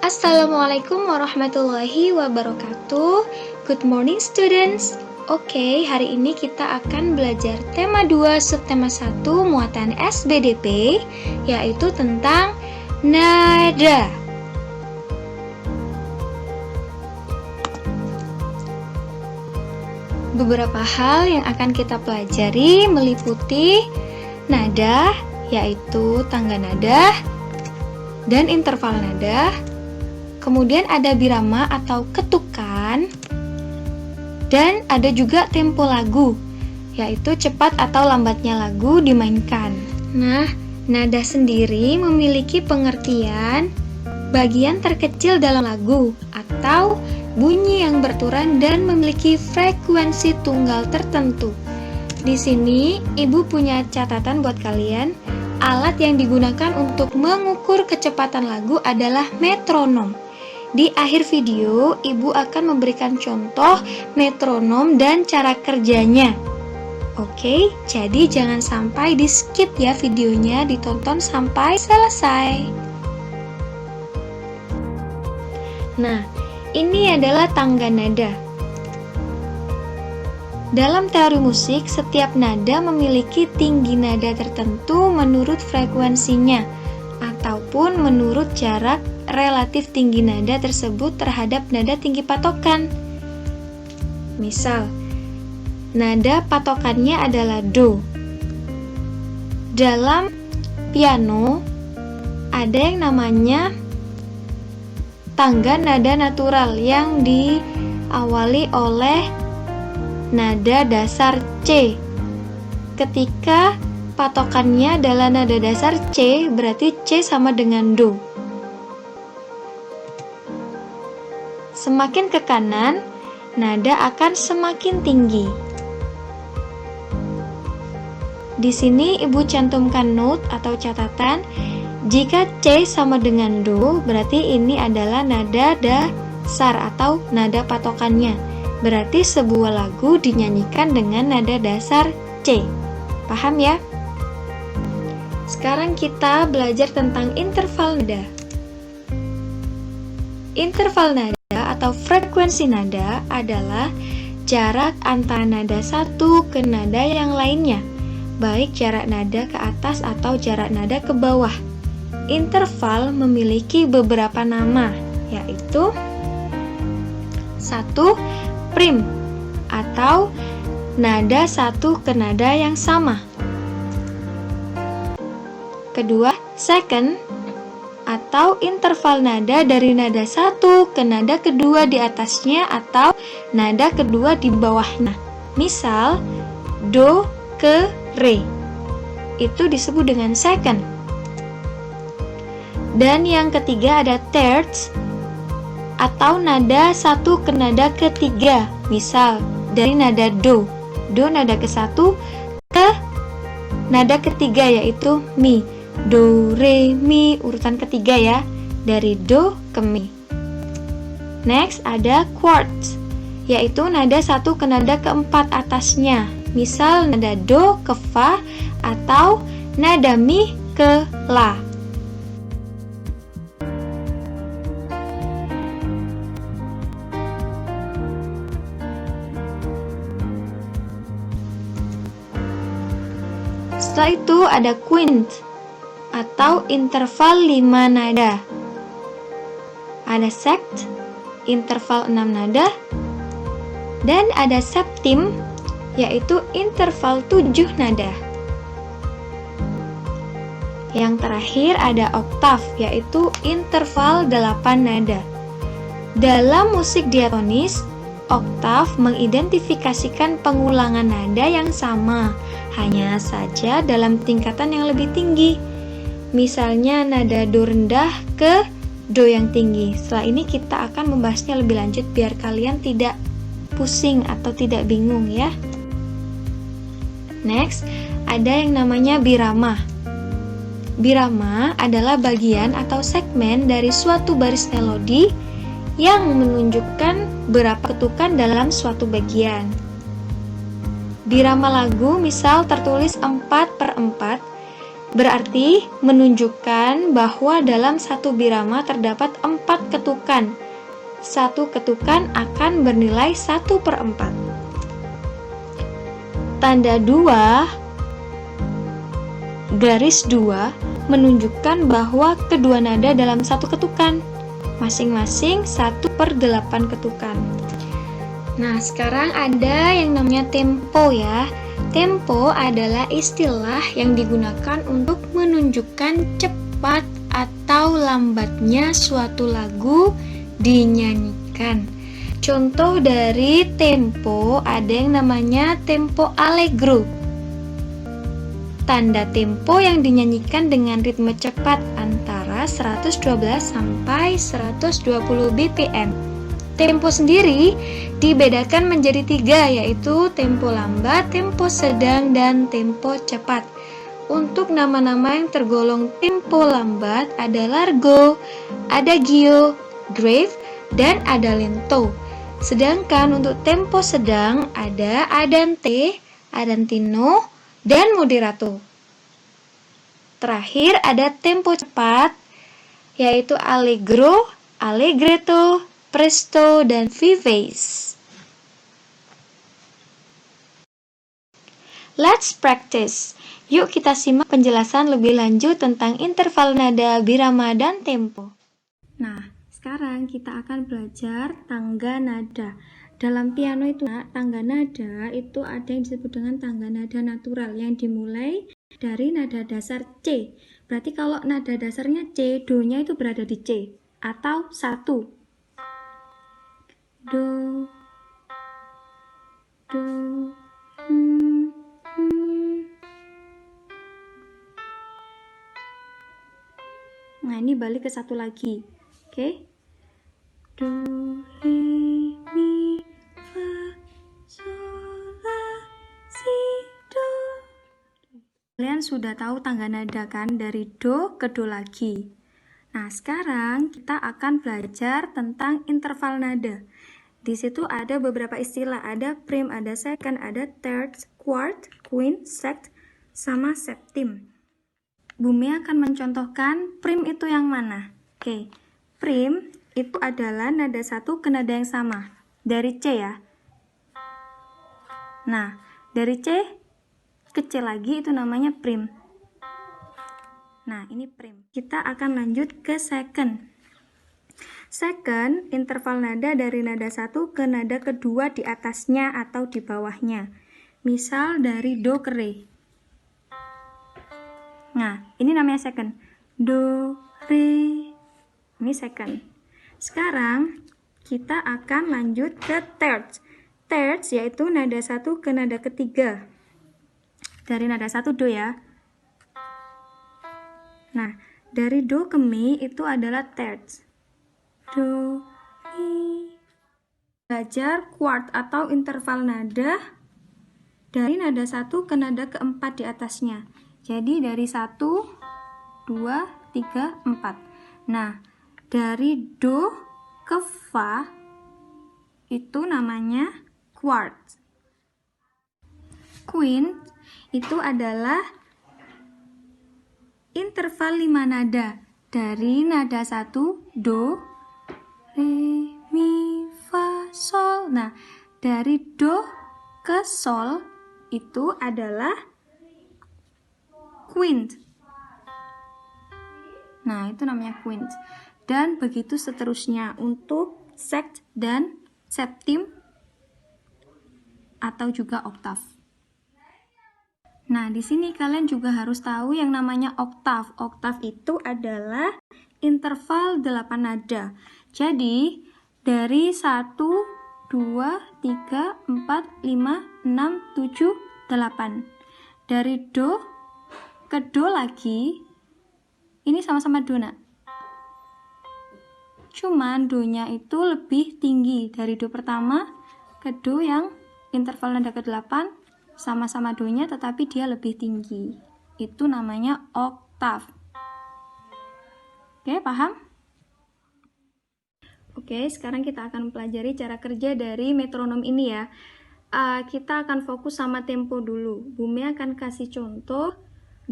Assalamualaikum warahmatullahi wabarakatuh. Good morning students. Oke, hari ini kita akan belajar tema 2 subtema 1 muatan SBDP, yaitu tentang nada. Beberapa hal yang akan kita pelajari meliputi nada, yaitu tangga nada dan interval nada. Kemudian ada birama atau ketukan, dan ada juga tempo lagu, yaitu cepat atau lambatnya lagu dimainkan. Nah, nada sendiri memiliki pengertian bagian terkecil dalam lagu atau bunyi yang berturan dan memiliki frekuensi tunggal tertentu. Di sini, Ibu punya catatan buat kalian. Alat yang digunakan untuk mengukur kecepatan lagu adalah metronom. Di akhir video, Ibu akan memberikan contoh metronom dan cara kerjanya. Oke, jadi jangan sampai di skip ya videonya, ditonton sampai selesai. Nah, ini adalah tangga nada. Dalam teori musik, setiap nada memiliki tinggi nada tertentu menurut frekuensinya, ataupun menurut jarak relatif tinggi nada tersebut terhadap nada tinggi patokan. Misal, nada patokannya adalah do. Dalam piano, ada yang namanya tangga nada natural yang diawali oleh nada dasar C. Ketika patokannya adalah nada dasar C, berarti C sama dengan do. Semakin ke kanan, nada akan semakin tinggi. Di sini Ibu cantumkan note atau catatan. Jika C sama dengan do, berarti ini adalah nada dasar atau nada patokannya. Berarti sebuah lagu dinyanyikan dengan nada dasar C. Paham ya? Sekarang kita belajar tentang interval nada. Interval nada atau frekuensi nada adalah jarak antara nada satu ke nada yang lainnya, baik jarak nada ke atas atau jarak nada ke bawah. Interval memiliki beberapa nama, yaitu 1. Prim atau nada satu ke nada yang sama. Kedua, second atau interval nada dari nada satu ke nada kedua di atasnya atau nada kedua di bawahnya. Misal, do ke re. Itu disebut dengan second. Dan yang ketiga ada thirds atau nada satu ke nada ketiga. Misal, dari nada do nada ke-1 ke nada ketiga yaitu mi. Do, re, mi, urutan ketiga ya, dari do ke mi. Next ada quarts, yaitu nada satu ke nada keempat atasnya. Misal nada do ke fa atau nada mi ke la. Setelah itu ada quint atau interval 5 nada. Ada sext, interval 6 nada, dan ada septim, yaitu interval 7 nada. Yang terakhir ada oktav, yaitu interval 8 nada. Dalam musik diatonis, oktav mengidentifikasikan pengulangan nada yang sama, hanya saja dalam tingkatan yang lebih tinggi. Misalnya nada do rendah ke do yang tinggi. Setelah ini kita akan membahasnya lebih lanjut biar kalian tidak pusing atau tidak bingung ya. Next, ada yang namanya birama. Birama adalah bagian atau segmen dari suatu baris melodi yang menunjukkan berapa ketukan dalam suatu bagian. Birama lagu misal tertulis 4/4 Berarti menunjukkan bahwa dalam satu birama terdapat 4 ketukan. Satu ketukan akan bernilai 1/4. Tanda 2, garis 2, menunjukkan bahwa kedua nada dalam satu ketukan, masing-masing 1/8 ketukan. Nah, sekarang ada yang namanya tempo ya. Tempo adalah istilah yang digunakan untuk menunjukkan cepat atau lambatnya suatu lagu dinyanyikan. Contoh dari tempo ada yang namanya tempo allegro. Tanda tempo yang dinyanyikan dengan ritme cepat antara 112 sampai 120 BPM. Tempo sendiri dibedakan menjadi 3, yaitu tempo lambat, tempo sedang, dan tempo cepat. Untuk nama-nama yang tergolong tempo lambat ada largo, adagio, grave, dan ada lento. Sedangkan untuk tempo sedang ada andante, andantino, dan moderato. Terakhir ada tempo cepat, yaitu allegro, allegretto, presto, dan vivace. Let's practice. Yuk kita simak penjelasan lebih lanjut tentang interval nada, birama, dan tempo. Nah, sekarang kita akan belajar tangga nada. Dalam piano itu, tangga nada itu ada yang disebut dengan tangga nada natural yang dimulai dari nada dasar C. Berarti kalau nada dasarnya C, do-nya itu berada di C atau 1. Do, do, Nah, ini balik ke 1 lagi. Oke? Do, re, mi, fa, sol, la, si, do. Kalian sudah tahu tangga nada kan? Dari do ke do lagi. Nah, sekarang kita akan belajar tentang interval nada. Di situ ada beberapa istilah, ada prim, ada second, ada third, quart, quint, sext, sama septim. Bumi akan mencontohkan prim itu yang mana? Oke, prim itu adalah nada 1 ke nada yang sama, dari C ya. Nah, dari C ke C lagi itu namanya prim. Nah, ini prim. Kita akan lanjut ke second. Second, interval nada dari nada 1 ke nada kedua di atasnya atau di bawahnya. Misal dari do ke re. Nah, ini namanya second. Do, re. Ini second. Sekarang, kita akan lanjut ke third. Third yaitu nada 1 ke nada ketiga. Dari nada 1 do ya. Nah, dari do ke mi itu adalah third. Do, mi. Belajar quart atau interval nada dari nada 1 ke nada keempat di atasnya. Jadi dari 1, 2, 3, 4. Nah, dari do ke fa itu namanya quart. Quint itu adalah interval 5 nada. Dari nada 1, do, re, mi, fa, sol. Nah, dari do ke sol itu adalah quint. Nah, itu namanya quint. Dan begitu seterusnya untuk sext dan septim atau juga oktav. Nah, di sini kalian juga harus tahu yang namanya oktav. Oktav itu adalah interval 8 nada. Jadi, dari 1, 2, 3, 4, 5, 6, 7, 8. Dari do ke do lagi, ini sama-sama do, nak. Cuman do-nya itu lebih tinggi dari do pertama ke do yang interval nada ke-8, sama-sama do-nya tetapi dia lebih tinggi. Itu namanya oktav. Oke, paham? Oke, sekarang kita akan pelajari cara kerja dari metronom ini ya. Kita akan fokus sama tempo dulu. Bumi akan kasih contoh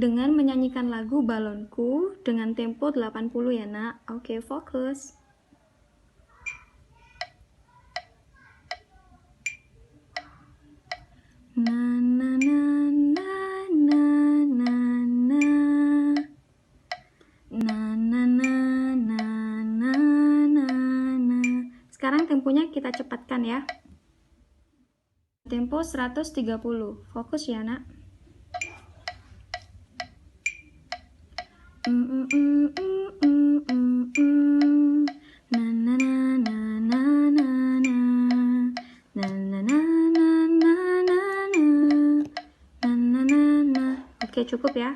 dengan menyanyikan lagu Balonku dengan tempo 80 ya nak. Oke, fokus. Na na na na na na na na na na na na na na. Sekarang temponya kita cepatkan ya. Tempo 130. Fokus ya nak. Oke, cukup ya.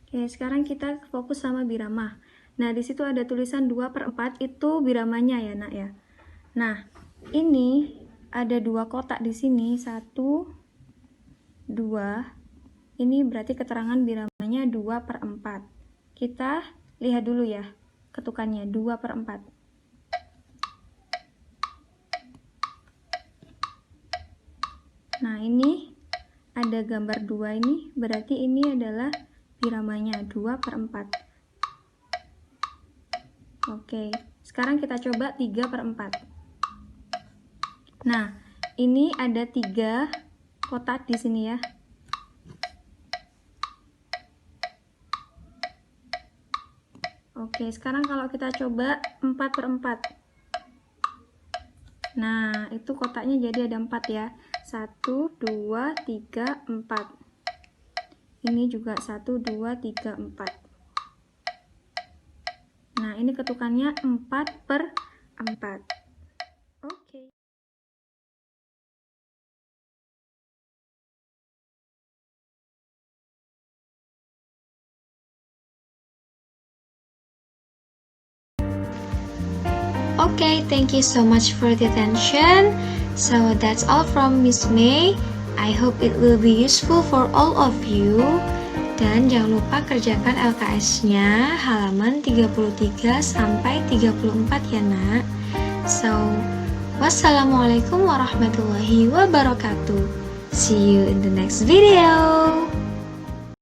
Oke, sekarang kita fokus sama birama. Nah, di situ ada tulisan 2/4, itu biramanya ya nak ya. Nah, ini ada 2 kotak di sini, 1, 2. Ini berarti keterangan biramanya 2/4. Kita lihat dulu ya ketukannya, 2/4. Nah, ini ada gambar 2 ini, berarti ini adalah biramanya 2/4. Oke, sekarang kita coba 3/4. Nah, ini ada 3 kotak di sini ya. Oke, sekarang kalau kita coba 4/4. Nah, itu kotaknya jadi ada 4 ya. 1, 2, 3, 4. Ini juga 1, 2, 3, 4. Nah, ini ketukannya 4/4. Oke. Okay, thank you so much for the attention. So that's all from Miss May. I hope it will be useful for all of you. Dan jangan lupa kerjakan LKS-nya halaman 33 sampai 34 ya nak. So, wassalamualaikum warahmatullahi wabarakatuh. See you in the next video.